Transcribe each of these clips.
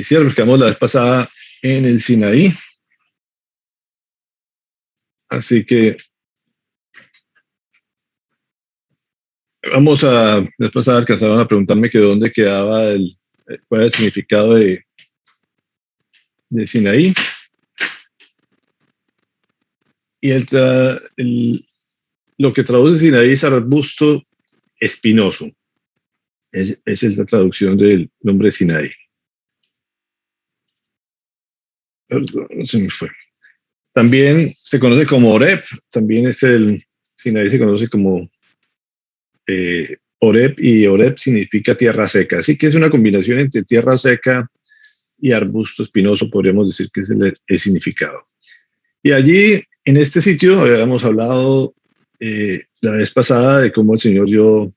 iniciar, porque quedamos la vez pasada en el Sinaí. Así que después alcanzaron a preguntarme que dónde quedaba cuál era el significado de Sinaí. Y lo que traduce Sinaí es arbusto espinoso. Esa es la traducción del nombre Sinaí. Perdón, se me fue. También se conoce como Oreb, también Sinaí se conoce como Oreb, y Oreb significa tierra seca, así que es una combinación entre tierra seca y arbusto espinoso, podríamos decir que es el significado. Y allí, en este sitio, habíamos hablado la vez pasada de cómo el Señor dio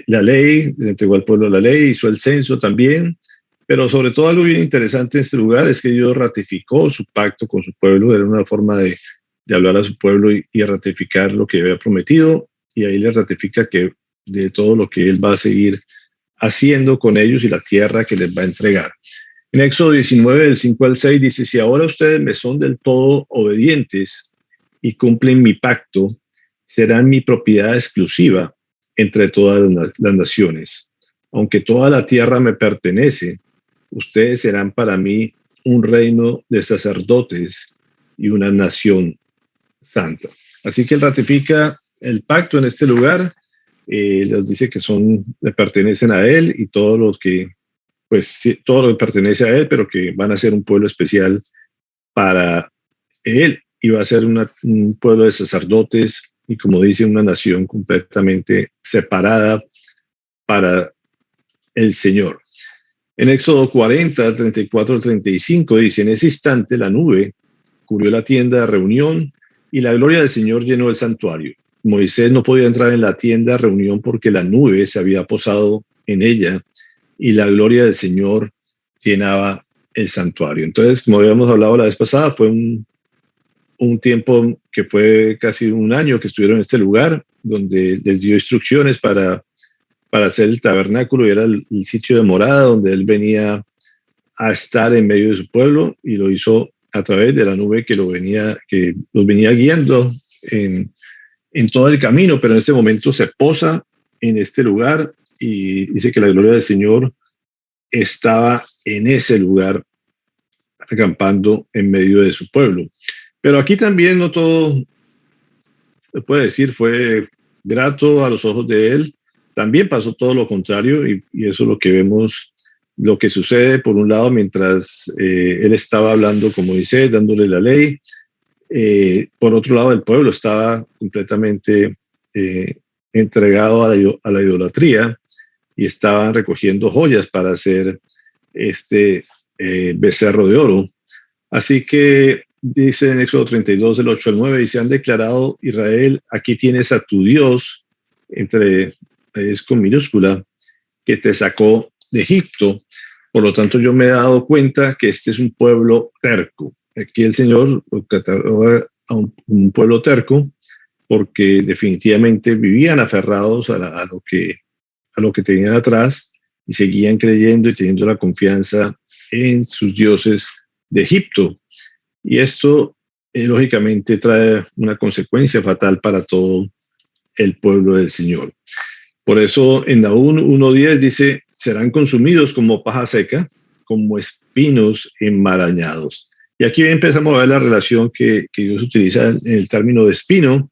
la ley, le entregó al pueblo la ley, hizo el censo también, pero sobre todo algo bien interesante en este lugar es que Dios ratificó su pacto con su pueblo. Era una forma de hablar a su pueblo y ratificar lo que había prometido, y ahí le ratifica que de todo lo que él va a seguir haciendo con ellos y la tierra que les va a entregar. En Éxodo 19, del 5 al 6, dice: si ahora ustedes me son del todo obedientes y cumplen mi pacto, serán mi propiedad exclusiva entre todas las naciones. Aunque toda la tierra me pertenece, ustedes serán para mí un reino de sacerdotes y una nación santa. Así que él ratifica el pacto en este lugar, les dice que le pertenecen a él, y todos los que, pues sí, todo lo que pertenece a él, pero que van a ser un pueblo especial para él, y va a ser un pueblo de sacerdotes, y como dice, una nación completamente separada para el Señor. En Éxodo 40, 34 al 35 dice: en ese instante la nube cubrió la tienda de reunión y la gloria del Señor llenó el santuario. Moisés no podía entrar en la tienda de reunión porque la nube se había posado en ella y la gloria del Señor llenaba el santuario. Entonces, como habíamos hablado la vez pasada, fue un tiempo que fue casi un año que estuvieron en este lugar, donde les dio instrucciones para hacer el tabernáculo, y era el sitio de morada donde él venía a estar en medio de su pueblo, y lo hizo a través de la nube que los venía guiando en todo el camino, pero en este momento se posa en este lugar, y dice que la gloria del Señor estaba en ese lugar acampando en medio de su pueblo. Pero aquí también no todo, se puede decir, fue grato a los ojos de él. También pasó todo lo contrario, y eso es lo que vemos, lo que sucede por un lado mientras él estaba hablando con Moisés, dándole la ley. Por otro lado, el pueblo estaba completamente entregado a la idolatría, y estaban recogiendo joyas para hacer este becerro de oro. Así que dice en Éxodo 32, del 8 al 9, dice: han declarado Israel, aquí tienes a tu Dios, es con minúscula, que te sacó de Egipto. Por lo tanto, yo me he dado cuenta que este es un pueblo terco. Aquí el Señor lo cataloga a un pueblo terco, porque definitivamente vivían aferrados a lo que tenían atrás, y seguían creyendo y teniendo la confianza en sus dioses de Egipto. Y esto lógicamente trae una consecuencia fatal para todo el pueblo del Señor. Por eso en Nahum 1:10 dice: serán consumidos como paja seca, como espinos enmarañados. Y aquí empezamos a ver la relación que Dios utiliza en el término de espino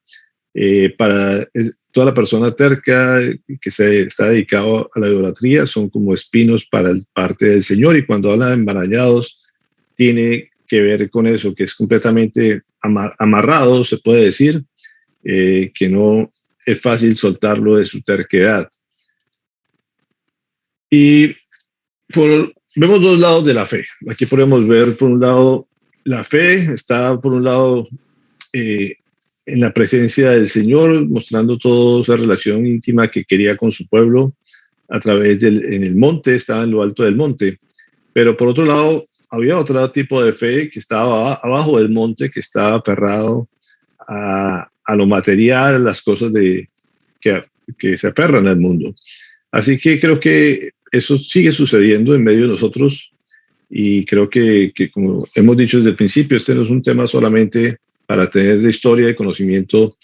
para toda la persona terca que está dedicado a la idolatría. Son como espinos para parte del Señor, y cuando habla de enmarañados tiene que ver con eso, que es completamente amarrado, se puede decir, que no es fácil soltarlo de su terquedad. Y vemos dos lados de la fe. Aquí podemos ver, por un lado, la fe está, por un lado, en la presencia del Señor, mostrando toda esa relación íntima que quería con su pueblo a través en el monte, estaba en lo alto del monte. Pero por otro lado, había otro tipo de fe que estaba abajo del monte, que estaba aferrado a lo material, a las cosas que se aferran al mundo. Así que creo que eso sigue sucediendo en medio de nosotros. Y creo que, como hemos dicho desde el principio, este no es un tema solamente para tener de historia y conocimiento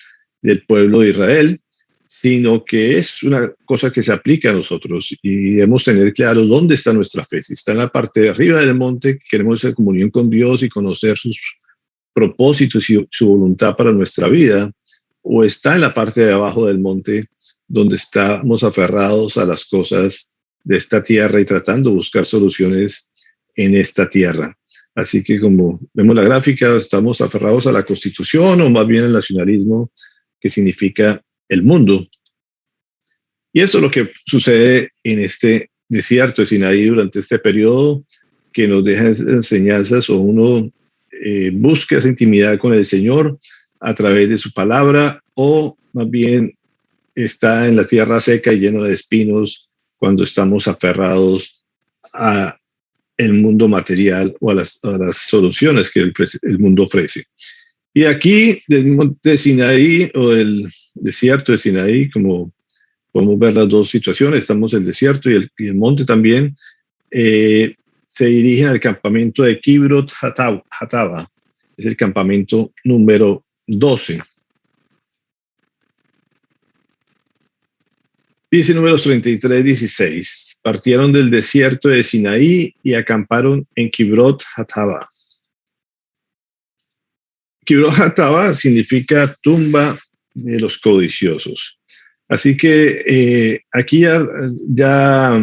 del pueblo de Israel, sino que es una cosa que se aplica a nosotros y debemos tener claro dónde está nuestra fe. Si está en la parte de arriba del monte, que queremos hacer comunión con Dios y conocer sus propósitos y su voluntad para nuestra vida, o está en la parte de abajo del monte, donde estamos aferrados a las cosas de esta tierra y tratando de buscar soluciones en esta tierra. Así que como vemos la gráfica, estamos aferrados a la Constitución o más bien al nacionalismo, que significa el mundo. Y eso es lo que sucede en este desierto de Sinaí durante este periodo, que nos deja enseñanzas o uno busca esa intimidad con el Señor a través de su palabra, o más bien está en la tierra seca y llena de espinos cuando estamos aferrados a el mundo material o a las soluciones que el mundo ofrece. Y aquí, del monte Sinaí o el desierto de Sinaí, como podemos ver las dos situaciones, estamos en el desierto y el monte también, se dirigen al campamento de Kibrot Hatava, es el campamento número 12. Dice números 33, 16. Partieron del desierto de Sinaí y acamparon en Kibrot Hatava. Kibrot Hatava significa tumba de los codiciosos. Así que aquí ya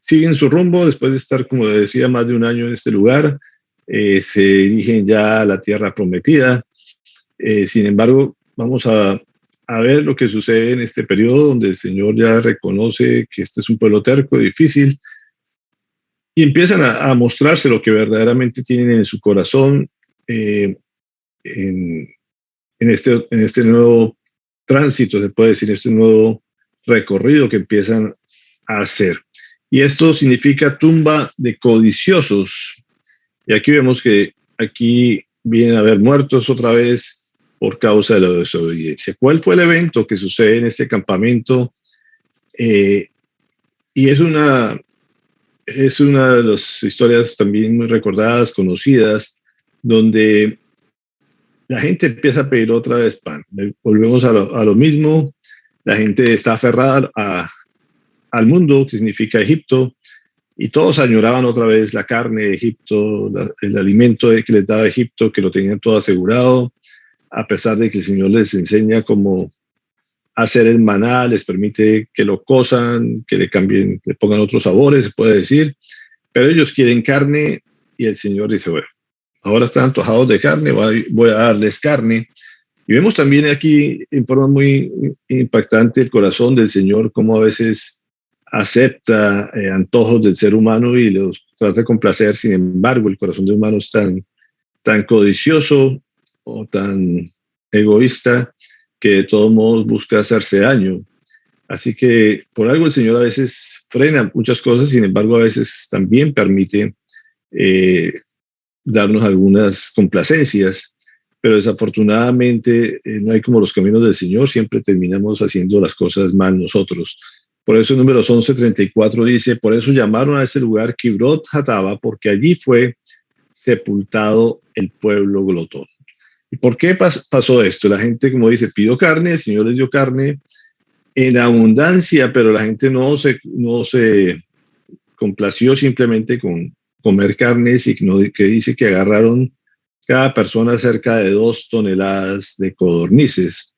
siguen su rumbo después de estar, como decía, más de un año en este lugar. Se dirigen ya a la tierra prometida. Sin embargo, vamos a ver lo que sucede en este periodo donde el Señor ya reconoce que este es un pueblo terco, difícil, y empiezan a mostrarse lo que verdaderamente tienen en su corazón en este nuevo tránsito, se puede decir, este nuevo recorrido que empiezan a hacer. Y esto significa tumba de codiciosos. Y aquí vemos que aquí vienen a haber muertos otra vez por causa de la desobediencia. ¿Cuál fue el evento que sucede en este campamento? Y es una de las historias también muy recordadas, conocidas, donde la gente empieza a pedir otra vez pan. Volvemos a lo mismo. La gente está aferrada al mundo, que significa Egipto, y todos añoraban otra vez la carne de Egipto, el alimento que les daba Egipto, que lo tenían todo asegurado, a pesar de que el Señor les enseña cómo hacer el maná, les permite que lo cosan, que le cambien, le pongan otros sabores, se puede decir, pero ellos quieren carne y el Señor dice, bueno, ahora están antojados de carne, voy a darles carne. Y vemos también aquí en forma muy impactante el corazón del Señor, cómo a veces acepta antojos del ser humano y los trata de complacer. Sin embargo, el corazón del humano es tan codicioso o tan egoísta que de todos modos busca hacerse daño. Así que por algo el Señor a veces frena muchas cosas, sin embargo a veces también permite darnos algunas complacencias, pero desafortunadamente no hay como los caminos del Señor, siempre terminamos haciendo las cosas mal nosotros. Por eso en números 11:34 dice, por eso llamaron a ese lugar Kibrot Hatava, porque allí fue sepultado el pueblo glotón. ¿Y por qué pasó esto? La gente, como dice, pidió carne, el Señor les dio carne en abundancia, pero la gente no se complació simplemente con comer carne, sino que dice que agarraron cada persona cerca de 2 toneladas de codornices.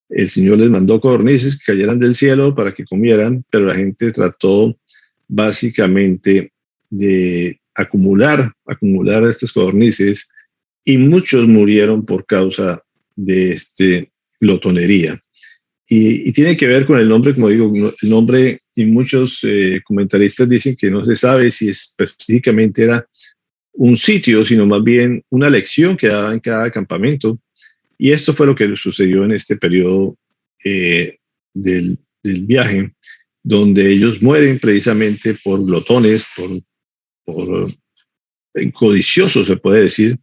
El Señor les mandó codornices que cayeran del cielo para que comieran, pero la gente trató básicamente de acumular estas codornices y muchos murieron por causa de glotonería. Y tiene que ver con el nombre, como digo, el nombre, y muchos comentaristas dicen que no se sabe si específicamente era un sitio, sino más bien una lección que daba en cada campamento. Y esto fue lo que sucedió en este periodo del viaje, donde ellos mueren precisamente por glotones, por codiciosos, se puede decir.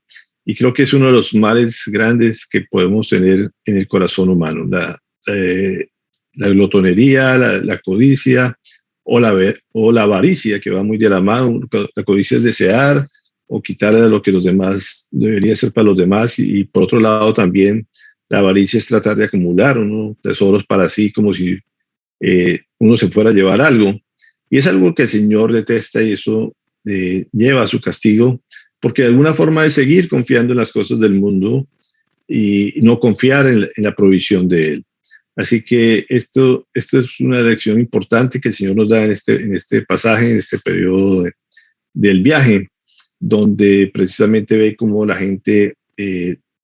Y creo que es uno de los males grandes que podemos tener en el corazón humano, la glotonería, la codicia, o la avaricia, que va muy de la mano. La codicia es desear o quitar de lo que los demás debería ser para los demás, y por otro lado también la avaricia es tratar de acumular unos tesoros para sí, como si uno se fuera a llevar algo. Y es algo que el Señor detesta, y eso lleva a su castigo, porque de alguna forma es seguir confiando en las cosas del mundo y no confiar en la provisión de Él. Así que esto es una lección importante que el Señor nos da en este pasaje, en este periodo del viaje, donde precisamente ve cómo la gente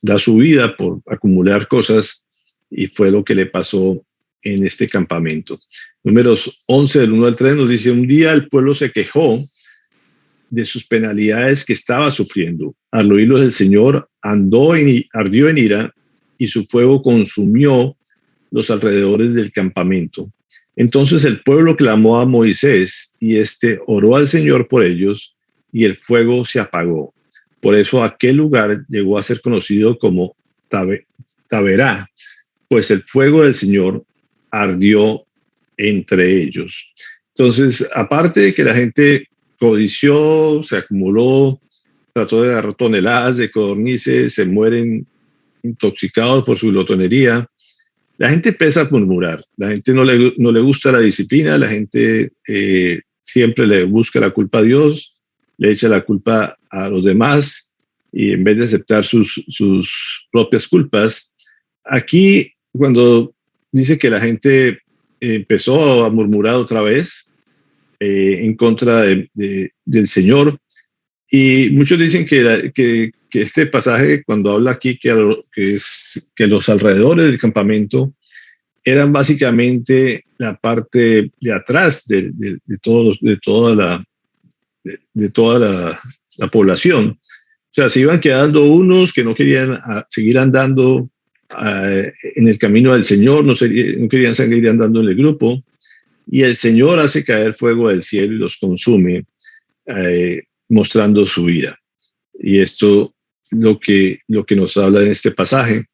da su vida por acumular cosas, y fue lo que le pasó en este campamento. Números 11, del 1 al 3, nos dice: un día el pueblo se quejó de sus penalidades que estaba sufriendo. Al oírlo el Señor ardió en ira, y su fuego consumió los alrededores del campamento. Entonces el pueblo clamó a Moisés, y éste oró al Señor por ellos, y el fuego se apagó. Por eso aquel lugar llegó a ser conocido como Taberá, pues el fuego del Señor ardió entre ellos. Entonces, aparte de que la gente codició, se acumuló, trató de agarrar toneladas de codornices, se mueren intoxicados por su glotonería, la gente empieza a murmurar. La gente no le gusta la disciplina, la gente siempre le busca la culpa a Dios, le echa la culpa a los demás, y en vez de aceptar sus propias culpas. Aquí, cuando dice que la gente empezó a murmurar otra vez en contra del Señor, y muchos dicen que este pasaje, cuando habla aquí que los alrededores del campamento eran básicamente la parte de atrás de toda la población. O sea, se iban quedando unos que no querían seguir andando en el camino del Señor, no querían seguir andando en el grupo, y el Señor hace caer fuego del cielo y los consume, mostrando su ira. Y esto lo que nos habla en este pasaje.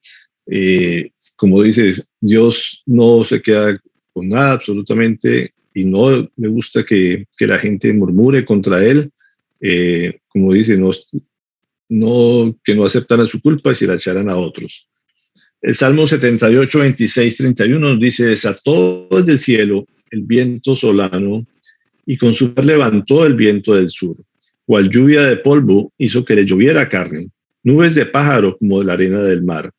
Como dices, Dios no se queda con nada absolutamente, y no le gusta que la gente murmure contra Él. Como dice, que no aceptaran su culpa y se la echaran a otros. El Salmo 78, 26, 31 nos dice: desató desde el cielo el viento solano, y con su poder levantó el viento del sur. Cual lluvia de polvo hizo que le lloviera carne, nubes de pájaro como de la arena del mar.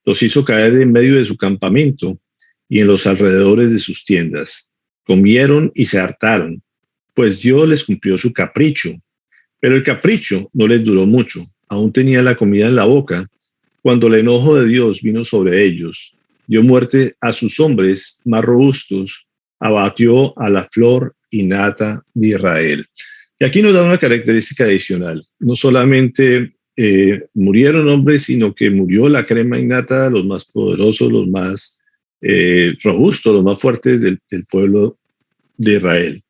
Los hizo caer en medio de su campamento y en los alrededores de sus tiendas. Comieron y se hartaron, pues Dios les cumplió su capricho. Pero el capricho no les duró mucho. Aún tenían la comida en la boca cuando el enojo de Dios vino sobre ellos. Dio muerte a sus hombres más robustos, abatió a la flor y nata de Israel. Y aquí nos da una característica adicional. No solamente murieron hombres, sino que murió la crema innata, los más poderosos, los más robustos, los más fuertes del pueblo de Israel.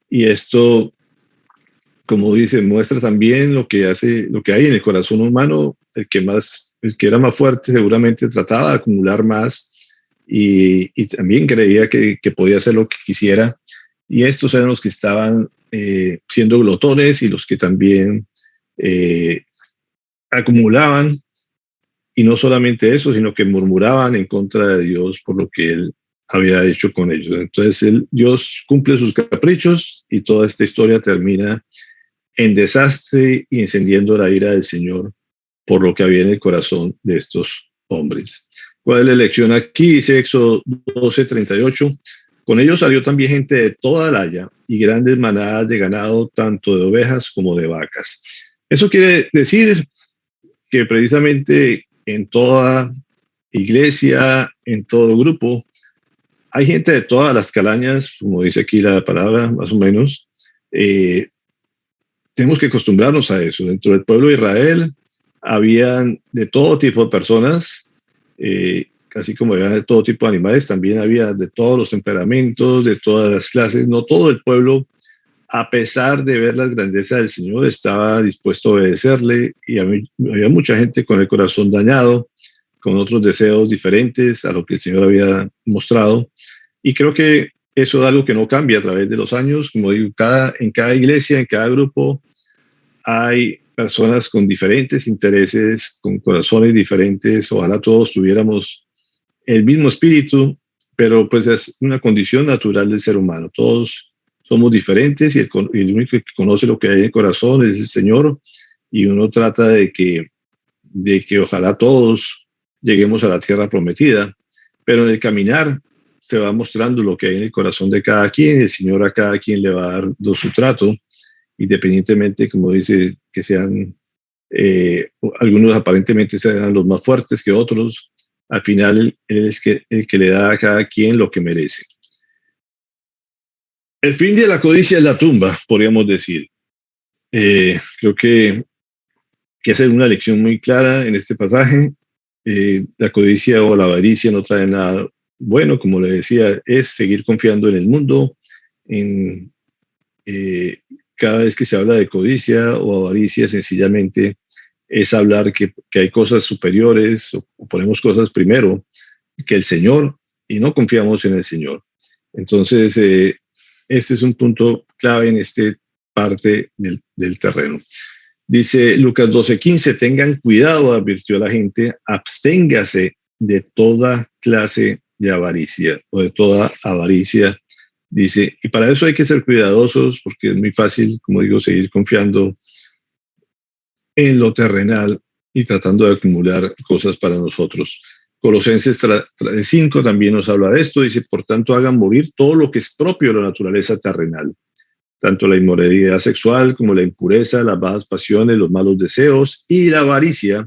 Y esto, como dice, muestra también lo que hay en el corazón humano. El que era más fuerte seguramente trataba de acumular más, y también creía que podía hacer lo que quisiera. Y estos eran los que estaban siendo glotones, y los que también acumulaban, y no solamente eso, sino que murmuraban en contra de Dios por lo que Él había hecho con ellos. Entonces Dios cumple sus caprichos, y toda esta historia termina en desastre y encendiendo la ira del Señor por lo que había en el corazón de estos hombres. ¿Cuál es la lección aquí? Dice Éxodo 12:38. Con ellos salió también gente de toda la haya, y grandes manadas de ganado, tanto de ovejas como de vacas. Eso quiere decir que precisamente en toda iglesia, en todo grupo, hay gente de todas las calañas, como dice aquí la palabra, más o menos. Tenemos que acostumbrarnos a eso. Dentro del pueblo de Israel habían de todo tipo de personas, así como había de todo tipo de animales, también había de todos los temperamentos, de todas las clases. No todo el pueblo, a pesar de ver las grandezas del Señor, estaba dispuesto a obedecerle, y había mucha gente con el corazón dañado, con otros deseos diferentes a lo que el Señor había mostrado. Y creo que eso es algo que no cambia a través de los años. Como digo, en cada iglesia, en cada grupo, hay personas con diferentes intereses, con corazones diferentes. Ojalá todos tuviéramos el mismo espíritu, pero pues es una condición natural del ser humano. Todos somos diferentes y el único que conoce lo que hay en el corazón es el Señor, y uno trata de que ojalá todos lleguemos a la tierra prometida, pero en el caminar se va mostrando lo que hay en el corazón de cada quien. El Señor a cada quien le va a dar su trato, independientemente, como dice, que sean algunos aparentemente sean los más fuertes que otros. Al final él es el que le da a cada quien lo que merece. El fin de la codicia es la tumba, podríamos decir. Creo que esa es una lección muy clara en este pasaje. La codicia o la avaricia no trae nada bueno, como le decía, es seguir confiando en el mundo. En, cada vez que se habla de codicia o avaricia, sencillamente es hablar que hay cosas superiores, o ponemos cosas primero que el Señor, y no confiamos en el Señor. Entonces, este es un punto clave en esta parte del terreno. Dice Lucas 12:15, tengan cuidado, advirtió a la gente, absténgase de toda clase de avaricia o de toda avaricia. Dice, y para eso hay que ser cuidadosos, porque es muy fácil, como digo, seguir confiando en lo terrenal y tratando de acumular cosas para nosotros. Colosenses 5 también nos habla de esto. Dice, por tanto, hagan morir todo lo que es propio de la naturaleza terrenal, tanto la inmoralidad sexual como la impureza, las bajas pasiones, los malos deseos y la avaricia,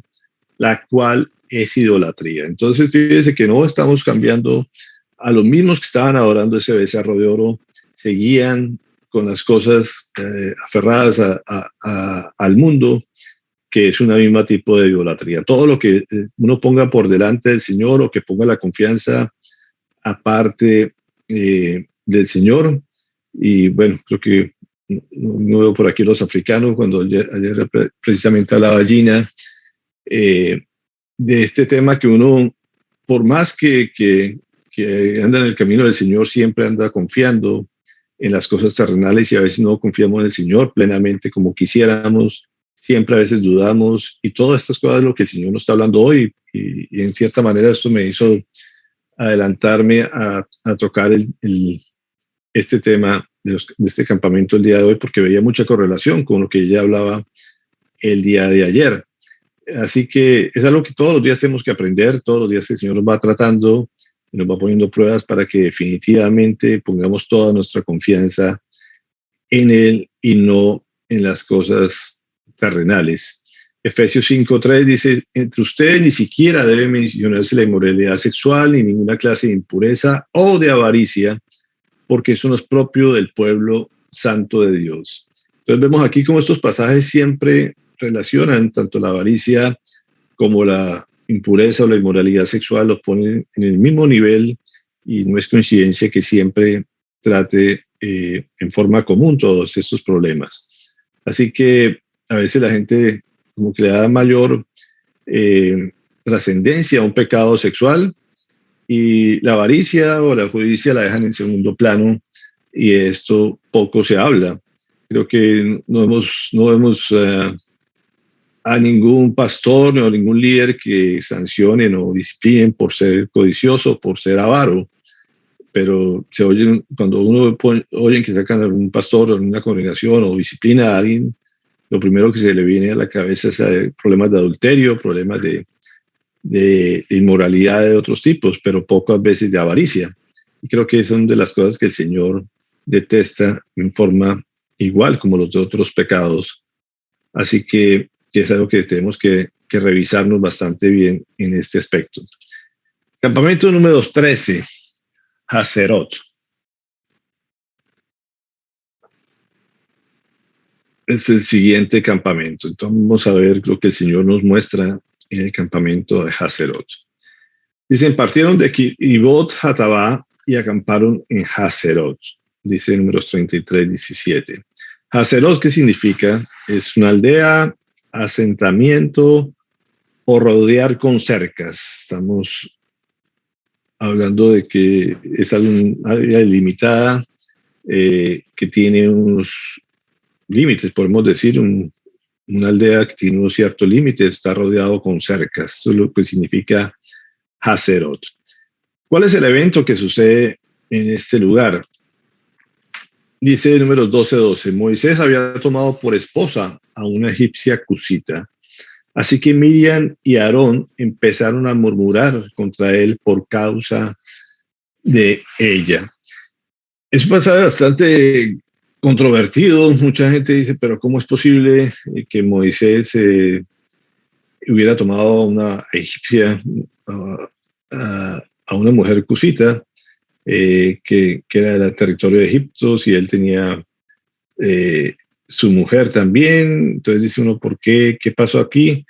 la cual es idolatría. Entonces, fíjese que no estamos cambiando a los mismos que estaban adorando ese becerro de oro, seguían con las cosas aferradas al mundo, que es un mismo tipo de idolatría. Todo lo que uno ponga por delante del Señor, o que ponga la confianza aparte del Señor. Y bueno, creo que no veo por aquí los africanos, cuando ayer precisamente hablaba Gina de este tema, que uno, por más que anda en el camino del Señor, siempre anda confiando en las cosas terrenales, y a veces no confiamos en el Señor plenamente como quisiéramos. Siempre a veces dudamos, y todas estas cosas es lo que el Señor nos está hablando hoy, y en cierta manera esto me hizo adelantarme a tocar este tema de este campamento el día de hoy, porque veía mucha correlación con lo que ella hablaba el día de ayer. Así que es algo que todos los días tenemos que aprender, todos los días el Señor nos va tratando y nos va poniendo pruebas para que definitivamente pongamos toda nuestra confianza en Él y no en las cosas terrenales. Efesios 5:3 dice, entre ustedes ni siquiera debe mencionarse la inmoralidad sexual, ni ninguna clase de impureza o de avaricia, porque eso no es propio del pueblo santo de Dios. Entonces vemos aquí cómo estos pasajes siempre relacionan tanto la avaricia como la impureza o la inmoralidad sexual, los ponen en el mismo nivel, y no es coincidencia que siempre trate en forma común todos estos problemas. Así que a veces la gente como que le da mayor trascendencia a un pecado sexual, y la avaricia o la justicia la dejan en segundo plano, y de esto poco se habla. Creo que no vemos a ningún pastor o ningún líder que sancionen o disciplinen por ser codicioso, por ser avaro, pero se oyen, cuando uno oyen que sacan a un pastor o una congregación o disciplina a alguien, lo primero que se le viene a la cabeza es problemas de adulterio, problemas de inmoralidad de otros tipos, pero pocas veces de avaricia. Y creo que son de las cosas que el Señor detesta en forma igual como los de otros pecados. Así que es algo que tenemos que revisarnos bastante bien en este aspecto. Campamento número 13, Hazerot. Es el siguiente campamento. Entonces vamos a ver lo que el Señor nos muestra en el campamento de Hazerot. Dicen, partieron de Kibot Hatabá y acamparon en Hazerot. Dice Números 33:17. Hazerot, ¿qué significa? Es una aldea, asentamiento o rodear con cercas. Estamos hablando de que es un área limitada, que tiene unos límites, podemos decir, una aldea que tiene unos ciertos límites, está rodeado con cercas. Eso es lo que significa Hazerot. ¿Cuál es el evento que sucede en este lugar? Dice Números 12:12, Moisés había tomado por esposa a una egipcia cusita. Así que Miriam y Aarón empezaron a murmurar contra él por causa de ella. Es un pasaje bastante controvertido. Mucha gente dice, pero ¿cómo es posible que Moisés hubiera tomado a una egipcia, a una mujer cusita, que era del territorio de Egipto, si él tenía su mujer también? Entonces dice uno, ¿por qué? ¿Qué pasó aquí?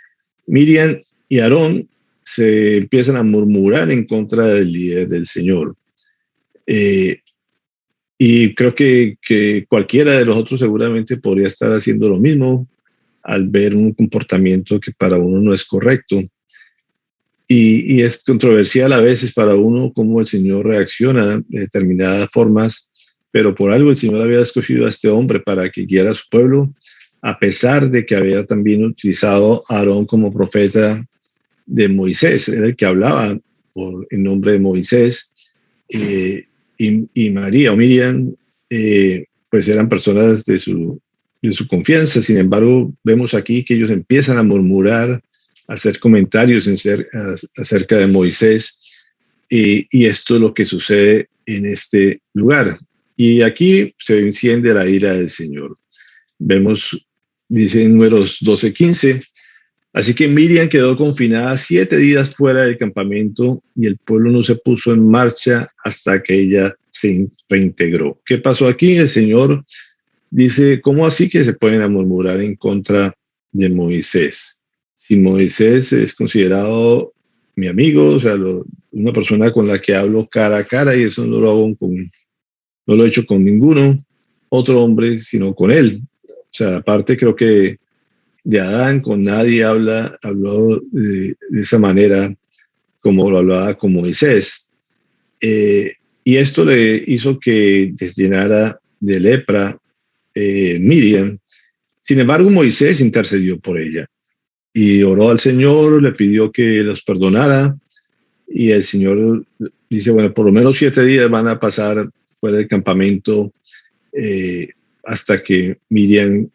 Miriam y Aarón se empiezan a murmurar en contra del líder del Señor. Y creo que cualquiera de los otros seguramente podría estar haciendo lo mismo al ver un comportamiento que para uno no es correcto. Y es controversial a veces para uno cómo el Señor reacciona de determinadas formas, pero por algo el Señor había escogido a este hombre para que guiara a su pueblo, a pesar de que había también utilizado a Aarón como profeta de Moisés, era el que hablaba en nombre de Moisés, y María o Miriam, pues eran personas de su confianza. Sin embargo, vemos aquí que ellos empiezan a murmurar, a hacer comentarios acerca de Moisés, y esto es lo que sucede en este lugar. Y aquí se enciende la ira del Señor. Vemos, dice en Números 12:15, así que Miriam quedó confinada 7 días fuera del campamento y el pueblo no se puso en marcha hasta que ella se reintegró. ¿Qué pasó aquí? El Señor dice, ¿cómo así que se pueden murmurar en contra de Moisés? Si Moisés es considerado mi amigo, o sea, una persona con la que hablo cara a cara, y eso no lo hago no lo he hecho con ninguno otro hombre, sino con él. O sea, aparte creo que de Adán con nadie habló de esa manera como lo hablaba con Moisés. Y esto le hizo que llenara de lepra Miriam. Sin embargo, Moisés intercedió por ella y oró al Señor, le pidió que los perdonara, y el Señor dice, bueno, por lo menos 7 días van a pasar fuera del campamento, hasta que Miriam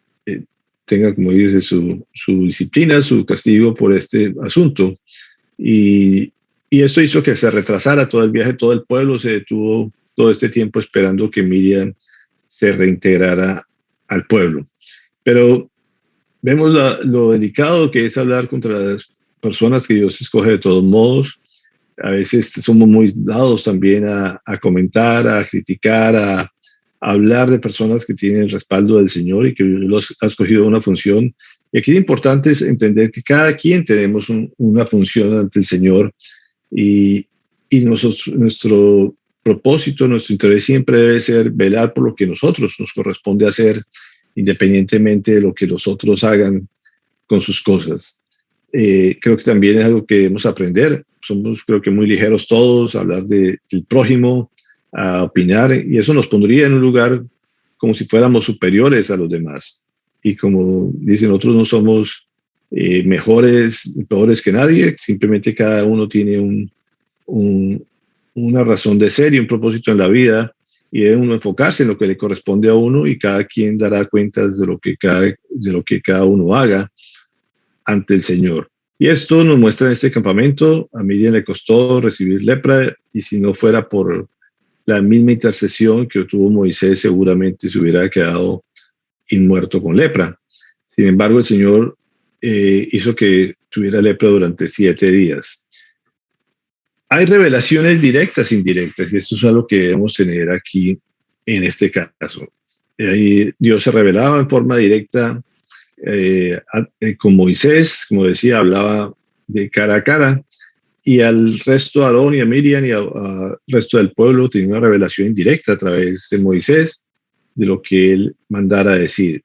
tenga, como dice, su disciplina, su castigo por este asunto. Y esto hizo que se retrasara todo el viaje, todo el pueblo se detuvo todo este tiempo esperando que Miriam se reintegrara al pueblo. Pero vemos lo delicado que es hablar contra las personas que Dios escoge de todos modos. A veces somos muy dados también a comentar, a criticar, a hablar de personas que tienen el respaldo del Señor y que los ha escogido una función. Y aquí lo importante es entender que cada quien tenemos una función ante el Señor, y nuestro propósito, nuestro interés siempre debe ser velar por lo que nosotros nos corresponde hacer, independientemente de lo que los otros hagan con sus cosas. Creo que también es algo que debemos aprender. Somos, creo que, muy ligeros todos a hablar del prójimo, a opinar, y eso nos pondría en un lugar como si fuéramos superiores a los demás. Y como dicen otros, no somos mejores, peores que nadie, simplemente cada uno tiene una razón de ser y un propósito en la vida, y debe uno enfocarse en lo que le corresponde a uno, y cada quien dará cuentas de lo que cada uno haga ante el Señor. Y esto nos muestra en este campamento. A Miriam le costó recibir lepra, y si no fuera por la misma intercesión que tuvo Moisés, seguramente se hubiera quedado inmuerto con lepra. Sin embargo, el Señor hizo que tuviera lepra durante 7 días. Hay revelaciones directas e indirectas, y esto es algo que debemos tener aquí en este caso. Ahí Dios se revelaba en forma directa con Moisés, como decía, hablaba de cara a cara, y al resto, a Aarón y a Miriam y al resto del pueblo, tenía una revelación indirecta a través de Moisés de lo que él mandara decir.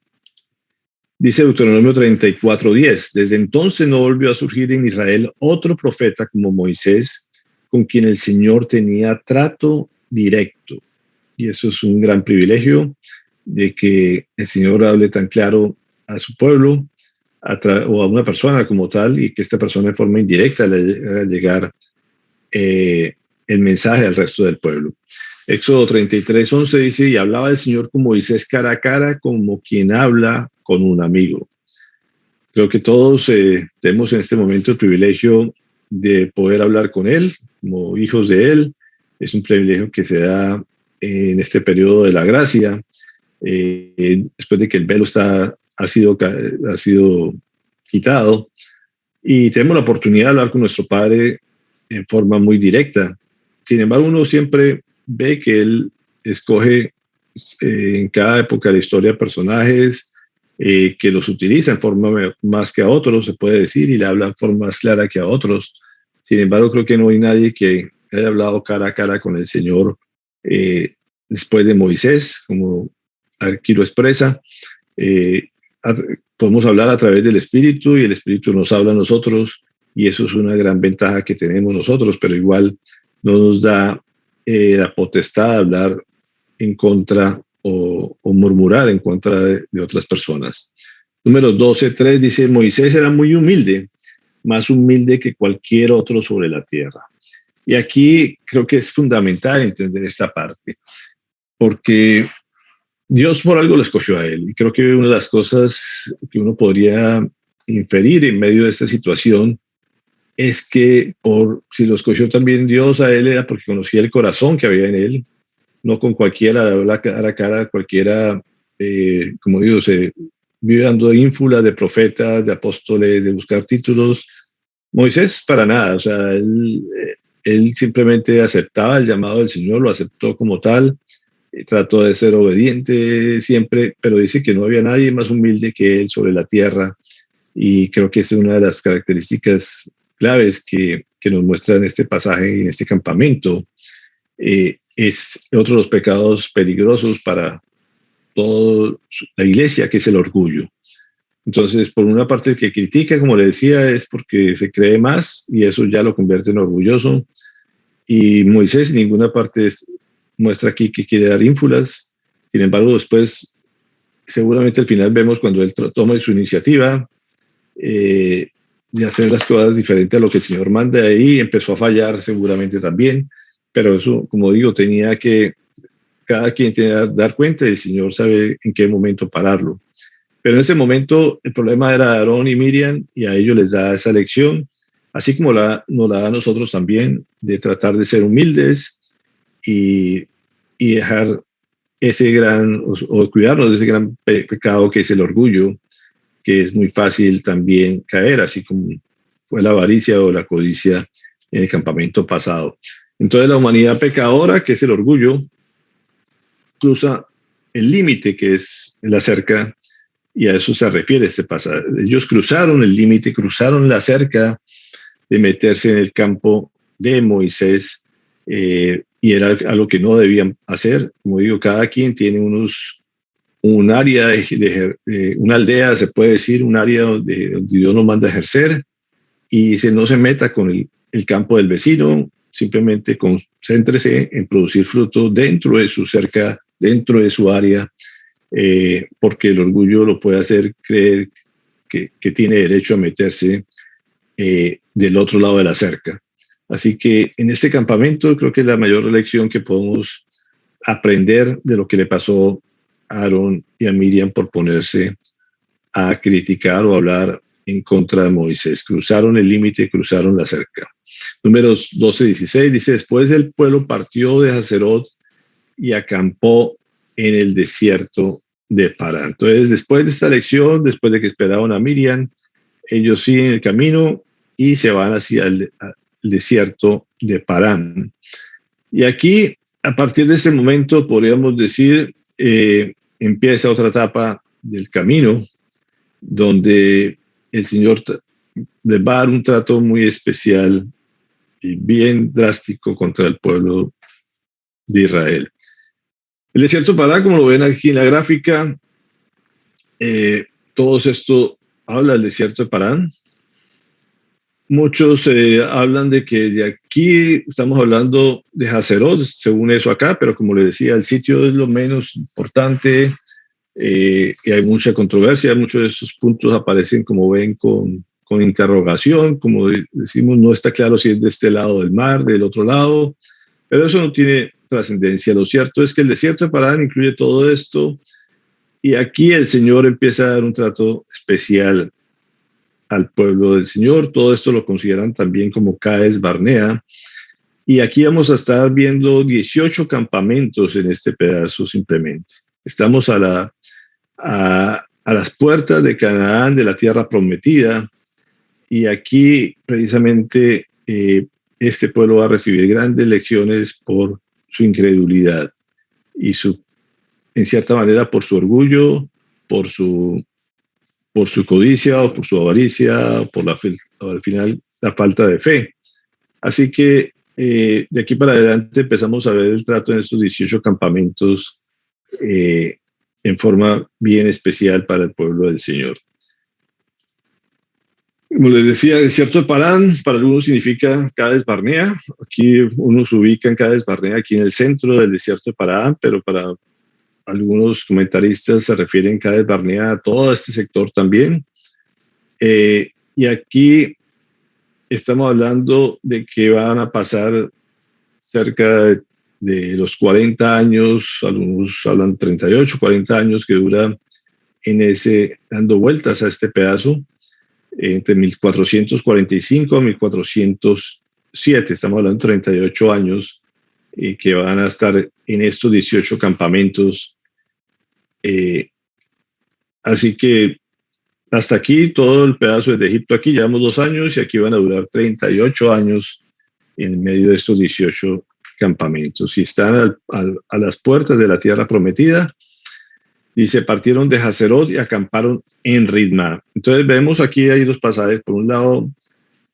Dice Deuteronomio 34:10, desde entonces no volvió a surgir en Israel otro profeta como Moisés, con quien el Señor tenía trato directo. Y eso es un gran privilegio, de que el Señor hable tan claro a su pueblo o a una persona como tal, y que esta persona de forma indirecta le haga llegar el mensaje al resto del pueblo. Éxodo 33:11 dice: y hablaba el Señor con Moisés cara a cara, como quien habla con un amigo. Creo que todos tenemos en este momento el privilegio de poder hablar con Él, como hijos de Él. Es un privilegio que se da en este periodo de la gracia, después de que el velo ha sido quitado, y tenemos la oportunidad de hablar con nuestro Padre en forma muy directa. Sin embargo, uno siempre ve que Él escoge en cada época de la historia personajes que los utiliza en forma más que a otros, se puede decir, y le habla en forma más clara que a otros. Sin embargo, creo que no hay nadie que haya hablado cara a cara con el Señor después de Moisés, como aquí lo expresa. Podemos hablar a través del Espíritu, y el Espíritu nos habla a nosotros, y eso es una gran ventaja que tenemos nosotros, pero igual no nos da la potestad de hablar en contra o murmurar en contra de otras personas. Números 12:3 dice: Moisés era muy humilde, más humilde que cualquier otro sobre la tierra. Y aquí creo que es fundamental entender esta parte, porque Dios por algo lo escogió a él. Y creo que una de las cosas que uno podría inferir en medio de esta situación es que si lo escogió también Dios a él, era porque conocía el corazón que había en él. No con cualquiera, la cara a cara, cualquiera, como digo, se vive dando de ínfula, de profetas, de apóstoles, de buscar títulos. Moisés para nada, o sea, él simplemente aceptaba el llamado del Señor, lo aceptó como tal, trató de ser obediente siempre, pero dice que no había nadie más humilde que él sobre la tierra, y creo que esa es una de las características claves que nos muestra en este pasaje, en este campamento. Es otro de los pecados peligrosos para toda la iglesia, que es el orgullo. Entonces, por una parte, el que critica, como le decía, es porque se cree más, y eso ya lo convierte en orgulloso. Y Moisés en ninguna parte muestra aquí que quiere dar ínfulas. Sin embargo, después, seguramente al final vemos cuando él toma su iniciativa de hacer las cosas diferentes a lo que el Señor manda, ahí empezó a fallar seguramente también. Pero eso, como digo, cada quien tiene que dar cuenta, y el Señor sabe en qué momento pararlo. Pero en ese momento el problema era Aarón y Miriam, y a ellos les da esa lección, así como nos la da a nosotros también, de tratar de ser humildes y dejar ese o cuidarnos de ese gran pecado que es el orgullo, que es muy fácil también caer, así como fue la avaricia o la codicia en el campamento pasado. Entonces la humanidad pecadora, que es el orgullo, cruza el límite que es la cerca, y a eso se refiere este pasaje. Ellos cruzaron el límite, cruzaron la cerca de meterse en el campo de Moisés, y era algo que no debían hacer. Como digo, cada quien tiene un área, una aldea, se puede decir, un área donde Dios nos manda a ejercer, y no se meta con el campo del vecino. Simplemente concéntrese en producir fruto dentro de su cerca, dentro de su área, porque el orgullo lo puede hacer creer que tiene derecho a meterse del otro lado de la cerca. Así que en este campamento creo que es la mayor lección que podemos aprender de lo que le pasó a Aarón y a Miriam por ponerse a criticar o hablar en contra de Moisés. Cruzaron el límite, cruzaron la cerca. Números 12:16 dice: después el pueblo partió de Hazerot y acampó en el desierto de Parán. Entonces, después de esta lección, después de que esperaron a Miriam, ellos siguen el camino y se van hacia el desierto de Parán. Y aquí, a partir de este momento, podríamos decir, empieza otra etapa del camino, donde el Señor les va a dar un trato muy especial y bien drástico contra el pueblo de Israel. El desierto de Parán, como lo ven aquí en la gráfica, todo esto habla del desierto de Parán. Muchos hablan de que de aquí estamos hablando de Hazerot, según eso acá, pero como les decía, el sitio es lo menos importante y hay mucha controversia. Muchos de esos puntos aparecen, como ven, con interrogación. Como decimos, no está claro si es de este lado del mar, del otro lado, pero eso no tiene trascendencia. Lo cierto es que el desierto de Parán incluye todo esto y aquí el Señor empieza a dar un trato especial al pueblo del Señor. Todo esto lo consideran también como Cades Barnea. Y aquí vamos a estar viendo 18 campamentos en este pedazo simplemente. Estamos a las puertas de Canaán, de la tierra prometida, y aquí precisamente este pueblo va a recibir grandes lecciones por su incredulidad y en cierta manera por su orgullo, por su por su codicia o por su avaricia, o por al final la falta de fe. Así que de aquí para adelante empezamos a ver el trato en estos 18 campamentos en forma bien especial para el pueblo del Señor. Como les decía, el desierto de Parán para algunos significa Cades Barnea. Aquí uno se ubica en Cades Barnea, aquí en el centro del desierto de Parán, pero para algunos comentaristas se refieren Cades Barnea a todo este sector también. Y aquí estamos hablando de que van a pasar cerca de los 40 años, algunos hablan 38, 40 años que dura dando vueltas a este pedazo, entre 1445 a 1407, estamos hablando de 38 años, que van a estar en estos 18 campamentos. Así que hasta aquí, todo el pedazo de Egipto, aquí llevamos 2 años y aquí van a durar 38 años en medio de estos 18 campamentos. Y están a las puertas de la tierra prometida. Dice, partieron de Hazerot y acamparon en Ritma. Entonces vemos aquí, hay 2 pasajes. Por un lado,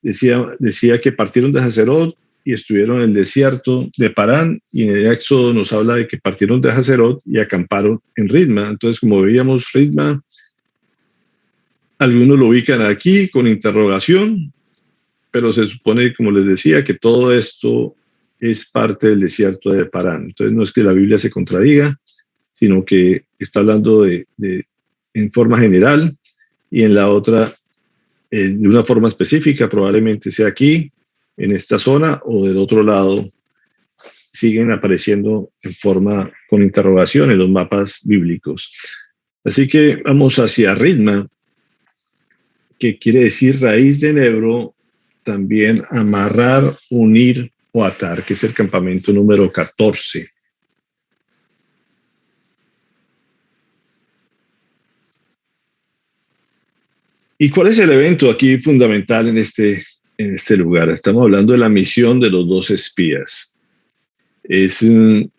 decía que partieron de Hazerot y estuvieron en el desierto de Parán, y en el Éxodo nos habla de que partieron de Hazerot y acamparon en Ritma. Entonces, como veíamos, Ritma, algunos lo ubican aquí con interrogación, pero se supone, como les decía, que todo esto es parte del desierto de Parán. Entonces no es que la Biblia se contradiga, sino que está hablando en forma general, y en la otra de una forma específica, probablemente sea aquí, en esta zona, o del otro lado, siguen apareciendo en forma con interrogación en los mapas bíblicos. Así que vamos hacia Ritma, que quiere decir raíz de enebro, también amarrar, unir o atar, que es el campamento número 14. ¿Y cuál es el evento aquí fundamental en este lugar? Estamos hablando de la misión de los 2 espías. Es un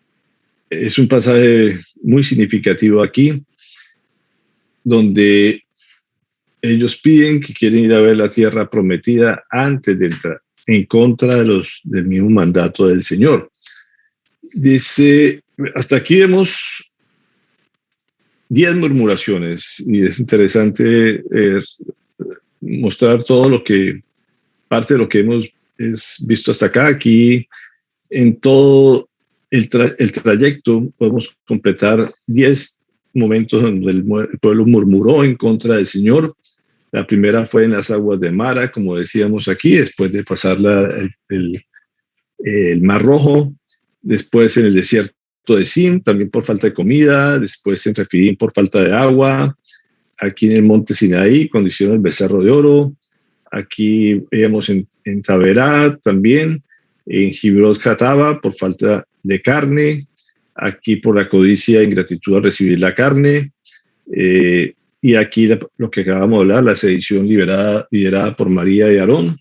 pasaje muy significativo aquí, donde ellos piden que quieren ir a ver la tierra prometida antes de entrar, en contra del mismo mandato del Señor. Dice, hasta aquí vemos 10 murmuraciones, y es interesante mostrar parte de lo que hemos visto hasta acá. Aquí, en todo el trayecto, podemos completar 10 momentos donde el pueblo murmuró en contra del Señor. La primera fue en las aguas de Mara, como decíamos aquí, después de pasar el Mar Rojo, después en el desierto de Sin, también por falta de comida, después en Refidim por falta de agua, aquí en el monte Sinaí, cuando hicieron el becerro de oro, aquí veíamos en Taberá también, en Gibrot Hataba por falta de carne, aquí por la codicia e ingratitud al recibir la carne, y aquí lo que acabamos de hablar, la sedición liderada por María y Aarón,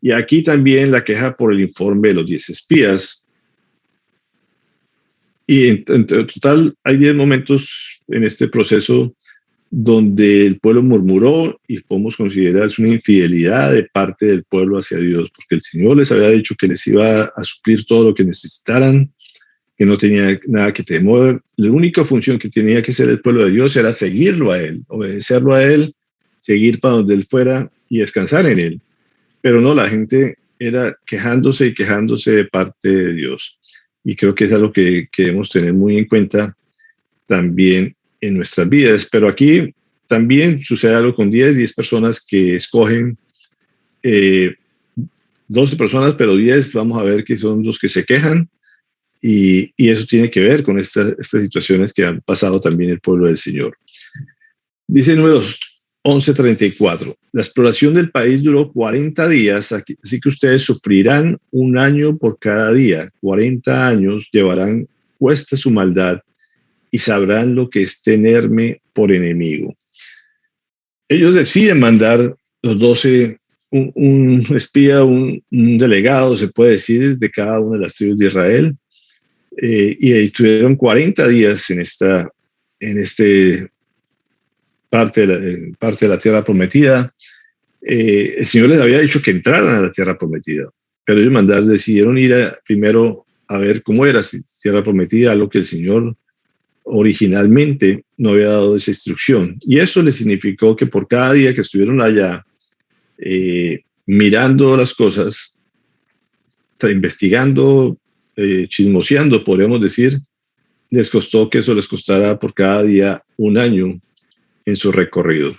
y aquí también la queja por el informe de los 10 espías. Y en total hay 10 momentos en este proceso donde el pueblo murmuró, y podemos considerar es una infidelidad de parte del pueblo hacia Dios, porque el Señor les había dicho que les iba a suplir todo lo que necesitaran, que no tenía nada que temer. La única función que tenía que hacer el pueblo de Dios era seguirlo a Él, obedecerlo a Él, seguir para donde Él fuera y descansar en Él. pero no, la gente era quejándose y quejándose de parte de Dios. Y creo que es algo que debemos tener muy en cuenta también en nuestras vidas. Pero aquí también sucede algo con 10 personas que escogen, eh, 12 personas, pero 10 vamos a ver que son los que se quejan, y eso tiene que ver con estas situaciones que han pasado también el pueblo del Señor. Dice Números 11:34, la exploración del país duró 40 días, así que ustedes sufrirán un año por cada día. 40 años llevarán cuesta su maldad y sabrán lo que es tenerme por enemigo. Ellos deciden mandar los 12, un espía, un delegado, se puede decir, de cada una de las tribus de Israel, y estuvieron 40 días en este parte de la tierra prometida. El Señor les había dicho que entraran a la tierra prometida, pero ellos decidieron ir primero a ver cómo era la tierra prometida, algo que el Señor originalmente no había dado esa instrucción. Y eso les significó que por cada día que estuvieron allá, mirando las cosas, investigando, chismoseando, podríamos decir, les costó que eso les costara por cada día un año en su recorrido.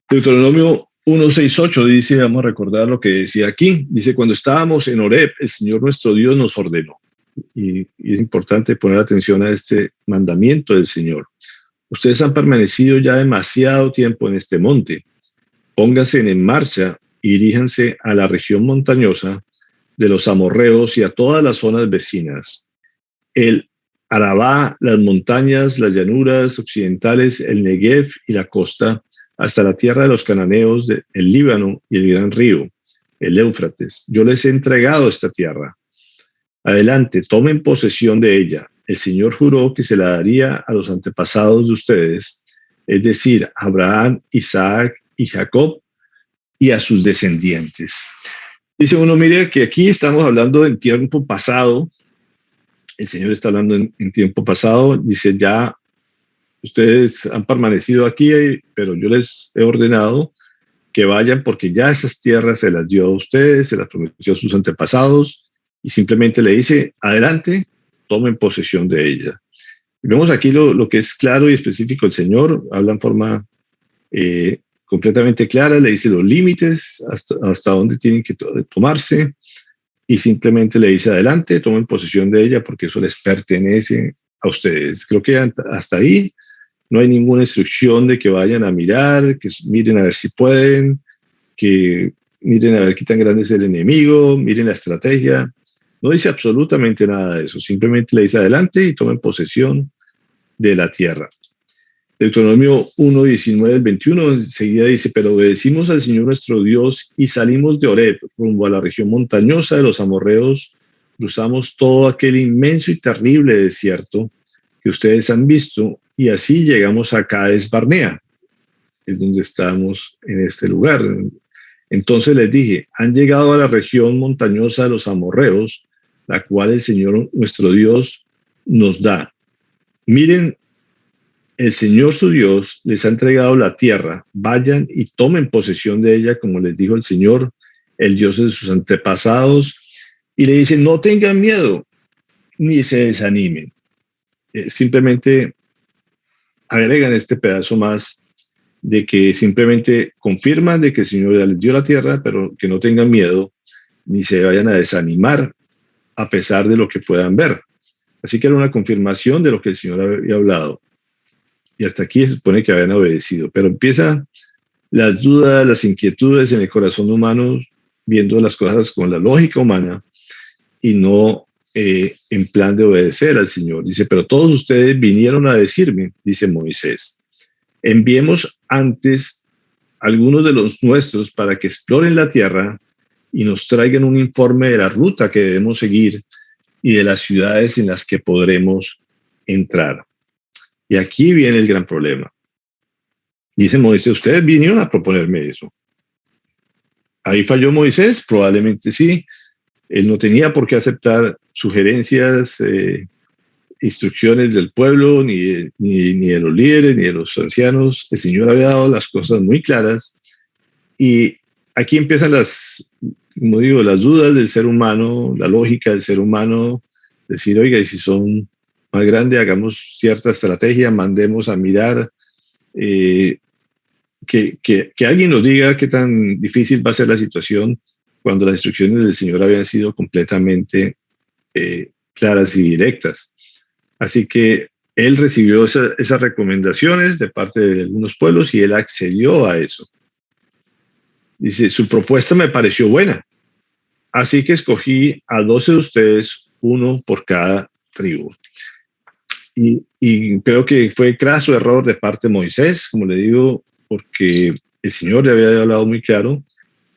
Deuteronomio 1:6-8 dice, vamos a recordar lo que decía aquí, dice, cuando estábamos en Horeb, el Señor nuestro Dios nos ordenó, y es importante poner atención a este mandamiento del Señor. Ustedes han permanecido ya demasiado tiempo en este monte. Pónganse en marcha y diríjanse a la región montañosa de los amorreos y a todas las zonas vecinas. El Arabá, las montañas, las llanuras occidentales, el Negev y la costa, hasta la tierra de los cananeos, el Líbano y el gran río, el Éufrates. Yo les he entregado esta tierra. Adelante, tomen posesión de ella. El Señor juró que se la daría a los antepasados de ustedes, es decir, a Abraham, Isaac y Jacob, y a sus descendientes. Dice uno, mire que aquí estamos hablando en tiempo pasado. El Señor está hablando en tiempo pasado. Dice, ya ustedes han permanecido aquí, pero yo les he ordenado que vayan porque ya esas tierras se las dio a ustedes, se las prometió a sus antepasados, y simplemente le dice, adelante, tomen posesión de ella. Y vemos aquí lo que es claro y específico. El Señor habla en forma completamente clara, le dice los límites, hasta dónde tienen que tomarse, y simplemente le dice, adelante, tomen posesión de ella porque eso les pertenece a ustedes. Creo que hasta ahí no hay ninguna instrucción de que vayan a mirar, que miren a ver si pueden, que miren a ver qué tan grande es el enemigo, miren la estrategia. No dice absolutamente nada de eso, simplemente le dice adelante y tomen posesión de la tierra. Deuteronomio 1:19-21 enseguida dice, pero obedecimos al Señor nuestro Dios y salimos de Horeb rumbo a la región montañosa de los amorreos, cruzamos todo aquel inmenso y terrible desierto que ustedes han visto, y así llegamos a Cades Barnea, es donde estamos en este lugar. Entonces les dije, han llegado a la región montañosa de los amorreos, la cual el Señor nuestro Dios nos da. Miren, el Señor su Dios les ha entregado la tierra, vayan y tomen posesión de ella, como les dijo el Señor, el Dios de sus antepasados, y le dice, no tengan miedo, ni se desanimen. Simplemente agregan este pedazo más de que simplemente confirman de que el Señor ya les dio la tierra, pero que no tengan miedo, ni se vayan a desanimar a pesar de lo que puedan ver. Así que era una confirmación de lo que el Señor había hablado. Y hasta aquí se supone que habían obedecido, pero empiezan las dudas, las inquietudes en el corazón humano, viendo las cosas con la lógica humana y no en plan de obedecer al Señor. Dice, pero todos ustedes vinieron a decirme, dice Moisés, enviemos antes algunos de los nuestros para que exploren la tierra y nos traigan un informe de la ruta que debemos seguir y de las ciudades en las que podremos entrar. Y aquí viene el gran problema. Dice Moisés, ustedes vinieron a proponerme eso. ¿Ahí falló Moisés? Probablemente sí. Él no tenía por qué aceptar sugerencias, instrucciones del pueblo, ni de los líderes, ni de los ancianos. El Señor había dado las cosas muy claras y aquí empiezan como digo, las dudas del ser humano, la lógica del ser humano, decir, oiga, y si son más grandes, hagamos cierta estrategia, mandemos a mirar, eh, que alguien nos diga qué tan difícil va a ser la situación cuando las instrucciones del Señor habían sido completamente claras y directas. Así que él recibió esas recomendaciones de parte de algunos pueblos y él accedió a eso. Dice, su propuesta me pareció buena, así que escogí a 12 de ustedes, uno por cada tribu. Y creo que fue craso error de parte de Moisés, como le digo, porque el Señor le había hablado muy claro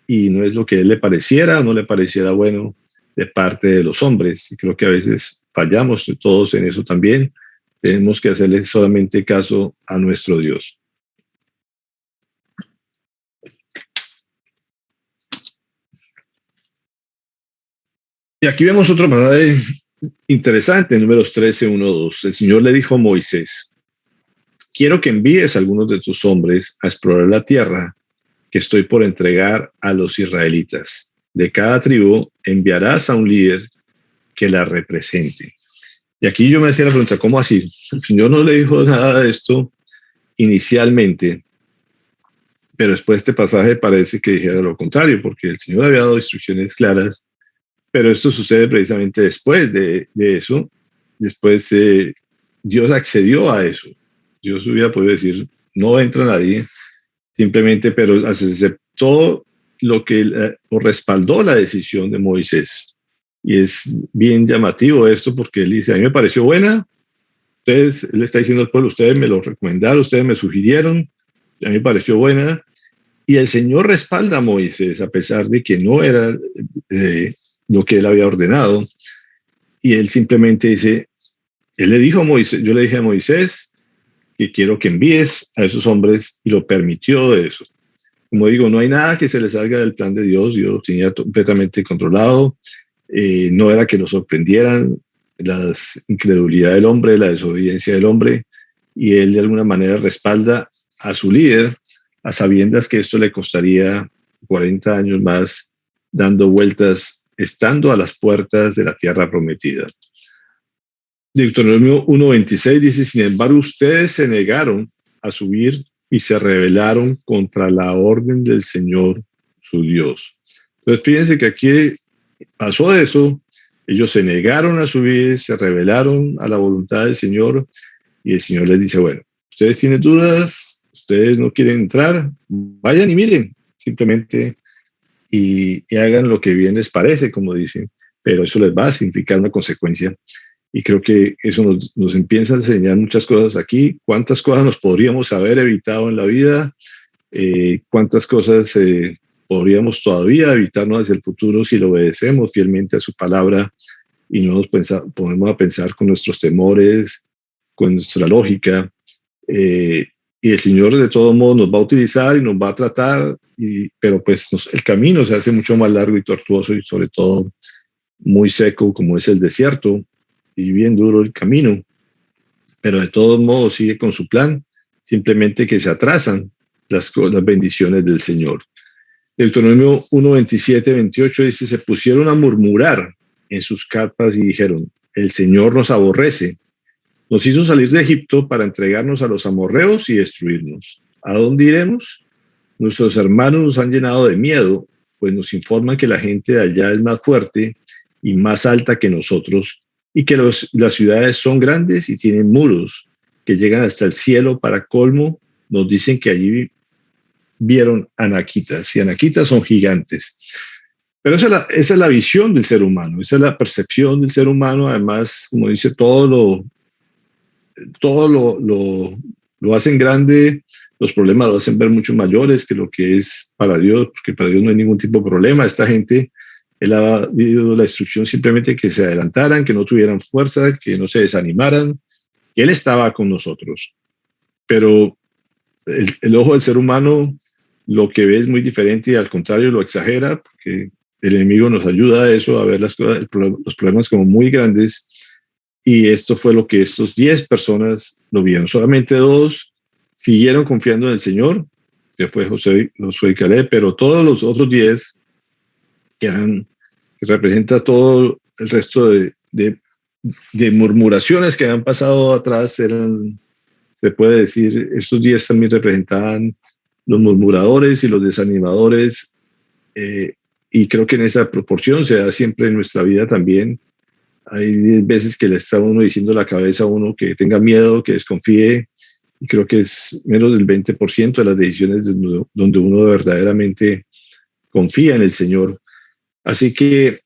y no es lo que a él le pareciera o no le pareciera bueno de parte de los hombres. Y creo que a veces fallamos todos en eso también. Tenemos que hacerle solamente caso a nuestro Dios. Y aquí vemos otro pasaje interesante, números 13, 1, 2. El Señor le dijo a Moisés, quiero que envíes a algunos de tus hombres a explorar la tierra que estoy por entregar a los israelitas. De cada tribu enviarás a un líder que la represente. Y aquí yo me hacía la pregunta, ¿cómo así? El Señor no le dijo nada de esto inicialmente, pero después este pasaje parece que dijera lo contrario, porque el Señor había dado instrucciones claras, pero esto sucede precisamente después de eso. Después Dios accedió a eso. Dios hubiera podido decir, no entra nadie, simplemente, pero aceptó lo que o respaldó la decisión de Moisés. Y es bien llamativo esto porque él dice, a mí me pareció buena, ustedes, él está diciendo al pueblo, ustedes me lo recomendaron, ustedes me sugirieron, a mí me pareció buena, y el Señor respalda a Moisés a pesar de que no era lo que él había ordenado, y él simplemente dice, él le dijo a Moisés, yo le dije a Moisés que quiero que envíes a esos hombres, y lo permitió de eso. Como digo, no hay nada que se le salga del plan de Dios, Dios lo tenía completamente controlado, no era que lo sorprendieran la incredulidad del hombre, la desobediencia del hombre, y él de alguna manera respalda a su líder a sabiendas que esto le costaría 40 años más dando vueltas, estando a las puertas de la tierra prometida. Deuteronomio 1:26 dice, sin embargo, ustedes se negaron a subir y se rebelaron contra la orden del Señor, su Dios. Entonces, fíjense que aquí pasó eso, ellos se negaron a subir, se rebelaron a la voluntad del Señor, y el Señor les dice, bueno, ustedes tienen dudas, ustedes no quieren entrar, vayan y miren, simplemente, y hagan lo que bien les parece, como dicen, pero eso les va a significar una consecuencia. Y creo que eso nos empieza a enseñar muchas cosas aquí, cuántas cosas nos podríamos haber evitado en la vida, cuántas cosas podríamos todavía evitarnos hacia el futuro si lo obedecemos fielmente a su palabra y no nos ponemos a pensar con nuestros temores, con nuestra lógica. Y el Señor de todos modos nos va a utilizar y nos va a tratar, pero pues el camino se hace mucho más largo y tortuoso y sobre todo muy seco como es el desierto y bien duro el camino, pero de todos modos sigue con su plan, simplemente que se atrasan las bendiciones del Señor. Deuteronomio 1:27-28 dice, se pusieron a murmurar en sus carpas y dijeron, el Señor nos aborrece, nos hizo salir de Egipto para entregarnos a los amorreos y destruirnos. ¿A dónde iremos? Nuestros hermanos nos han llenado de miedo, pues nos informan que la gente de allá es más fuerte y más alta que nosotros, y que las ciudades son grandes y tienen muros que llegan hasta el cielo. Para colmo, nos dicen que allí vieron anaquitas, y anaquitas son gigantes. Pero esa es la visión del ser humano, esa es la percepción del ser humano. Además, como dice, todo lo hacen grande, los problemas lo hacen ver mucho mayores que lo que es para Dios, porque para Dios no hay ningún tipo de problema. Esta gente, él ha dado la instrucción simplemente que se adelantaran, que no tuvieran fuerza, que no se desanimaran, que Él estaba con nosotros. Pero el ojo del ser humano lo que ve es muy diferente y al contrario lo exagera, porque el enemigo nos ayuda a eso, a ver las cosas, los problemas como muy grandes. Y esto fue lo que estos 10 personas lo vieron. Solamente 2 siguieron confiando en el Señor que fue Josué y Caleb, pero todos los otros 10 que representa todo el resto de murmuraciones que han pasado atrás, se puede decir, estos 10 también representaban los murmuradores y los desanimadores, y creo que en esa proporción se da siempre en nuestra vida también. Hay 10 veces que le está uno diciendo a la cabeza a uno que tenga miedo, que desconfíe, y creo que es menos del 20% de las decisiones donde uno verdaderamente confía en el Señor. Así que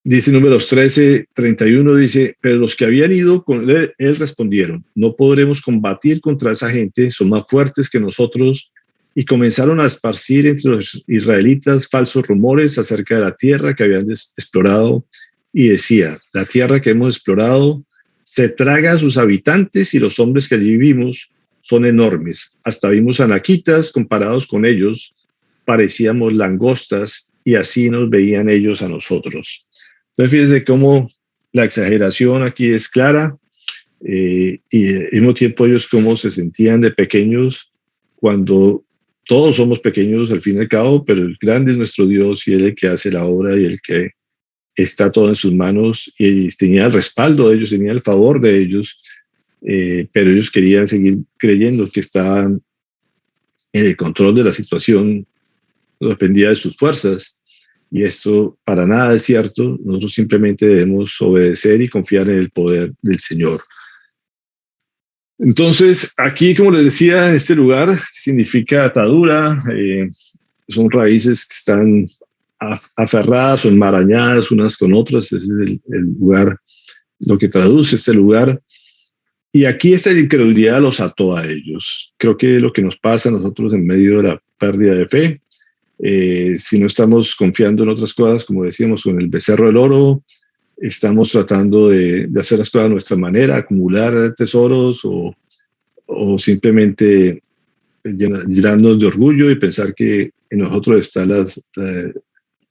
dice Números 13:31, dice, pero los que habían ido con él respondieron, no podremos combatir contra esa gente, son más fuertes que nosotros, y comenzaron a esparcir entre los israelitas falsos rumores acerca de la tierra que habían explorado, y decía, la tierra que hemos explorado se traga a sus habitantes y los hombres que allí vimos son enormes, hasta vimos anaquitas comparados con ellos, parecíamos langostas y así nos veían ellos a nosotros. Entonces, fíjense cómo la exageración aquí es clara, y al mismo tiempo ellos cómo se sentían de pequeños cuando todos somos pequeños al fin y al cabo, pero el grande es nuestro Dios y Él es el que hace la obra y el que está todo en sus manos, y tenía el respaldo de ellos, tenía el favor de ellos, pero ellos querían seguir creyendo que estaban en el control de la situación, no dependía de sus fuerzas. Y esto para nada es cierto. Nosotros simplemente debemos obedecer y confiar en el poder del Señor. Entonces, aquí, como les decía, en este lugar significa atadura, son raíces que están aferradas o enmarañadas unas con otras. Ese es el lugar, lo que traduce este lugar. Y aquí esta incredulidad los ató a ellos. Creo que lo que nos pasa a nosotros en medio de la pérdida de fe, si no estamos confiando en otras cosas, como decíamos, con el becerro del oro, estamos tratando de hacer las cosas a nuestra manera, acumular tesoros o simplemente llenarnos de orgullo y pensar que en nosotros están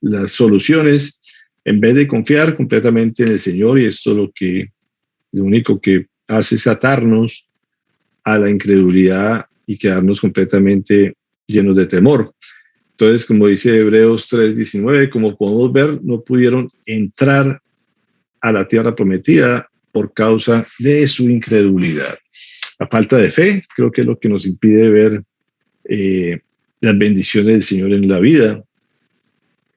las soluciones, en vez de confiar completamente en el Señor. Y esto lo único que hace es atarnos a la incredulidad y quedarnos completamente llenos de temor. Entonces, como dice Hebreos 3:19, como podemos ver, no pudieron entrar a la tierra prometida por causa de su incredulidad. La falta de fe creo que es lo que nos impide ver las bendiciones del Señor en la vida.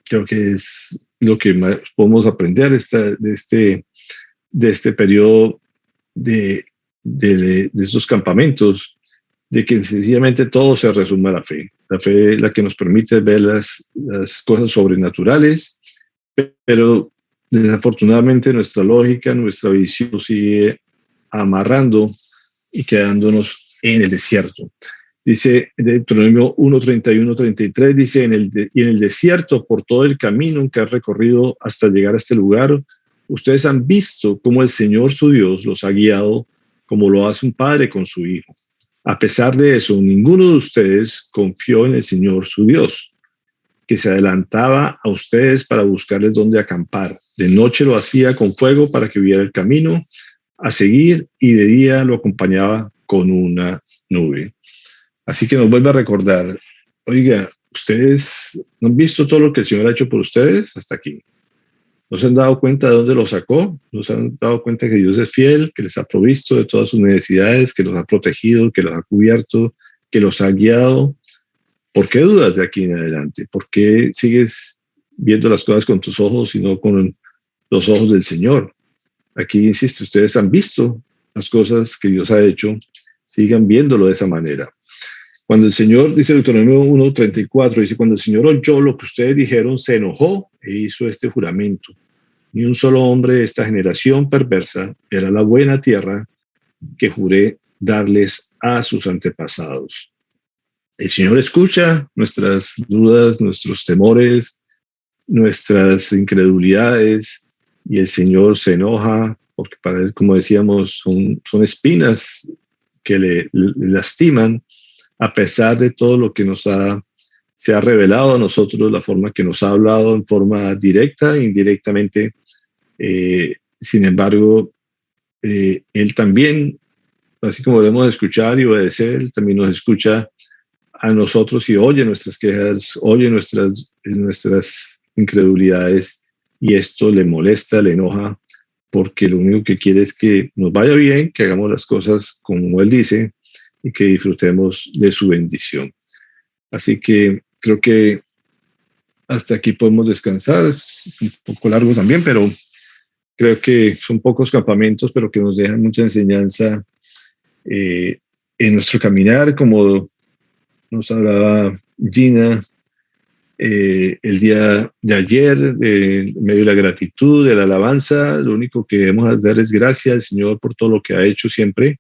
Creo que es lo que más podemos aprender de este periodo de estos campamentos, de que sencillamente todo se resume a la fe. La fe es la que nos permite ver las cosas sobrenaturales, pero desafortunadamente nuestra lógica, nuestra visión sigue amarrando y quedándonos en el desierto. Dice Deuteronomio 1:31-33, dice, y en el desierto, por todo el camino que ha recorrido hasta llegar a este lugar, ustedes han visto cómo el Señor su Dios los ha guiado como lo hace un padre con su hijo. A pesar de eso, ninguno de ustedes confió en el Señor su Dios, que se adelantaba a ustedes para buscarles dónde acampar. De noche lo hacía con fuego para que viera el camino a seguir, y de día lo acompañaba con una nube. Así que nos vuelve a recordar, oiga, ustedes no han visto todo lo que el Señor ha hecho por ustedes hasta aquí. ¿No se han dado cuenta de dónde los sacó? ¿No se han dado cuenta que Dios es fiel, que les ha provisto de todas sus necesidades, que los ha protegido, que los ha cubierto, que los ha guiado? ¿Por qué dudas de aquí en adelante? ¿Por qué sigues viendo las cosas con tus ojos y no con los ojos del Señor? Aquí insiste, ustedes han visto las cosas que Dios ha hecho, sigan viéndolo de esa manera. Cuando el Señor, dice Deuteronomio 1:34, dice, cuando el Señor oyó lo que ustedes dijeron, se enojó e hizo este juramento. Ni un solo hombre de esta generación perversa verá la buena tierra que juré darles a sus antepasados. El Señor escucha nuestras dudas, nuestros temores, nuestras incredulidades, y el Señor se enoja porque para Él, como decíamos, son espinas que le lastiman, a pesar de todo lo que se ha revelado a nosotros, la forma que nos ha hablado en forma directa e indirectamente. Sin embargo, Él también, así como debemos escuchar y obedecer, Él también nos escucha a nosotros y oye nuestras quejas, oye nuestras incredulidades, y esto le molesta, le enoja, porque lo único que quiere es que nos vaya bien, que hagamos las cosas como Él dice y que disfrutemos de su bendición. Así que creo que hasta aquí podemos descansar. Es un poco largo también, pero creo que son pocos campamentos, pero que nos dejan mucha enseñanza en nuestro caminar, como nos hablaba Gina el día de ayer, en medio de la gratitud, de la alabanza. Lo único que debemos hacer es gracias al Señor por todo lo que ha hecho siempre,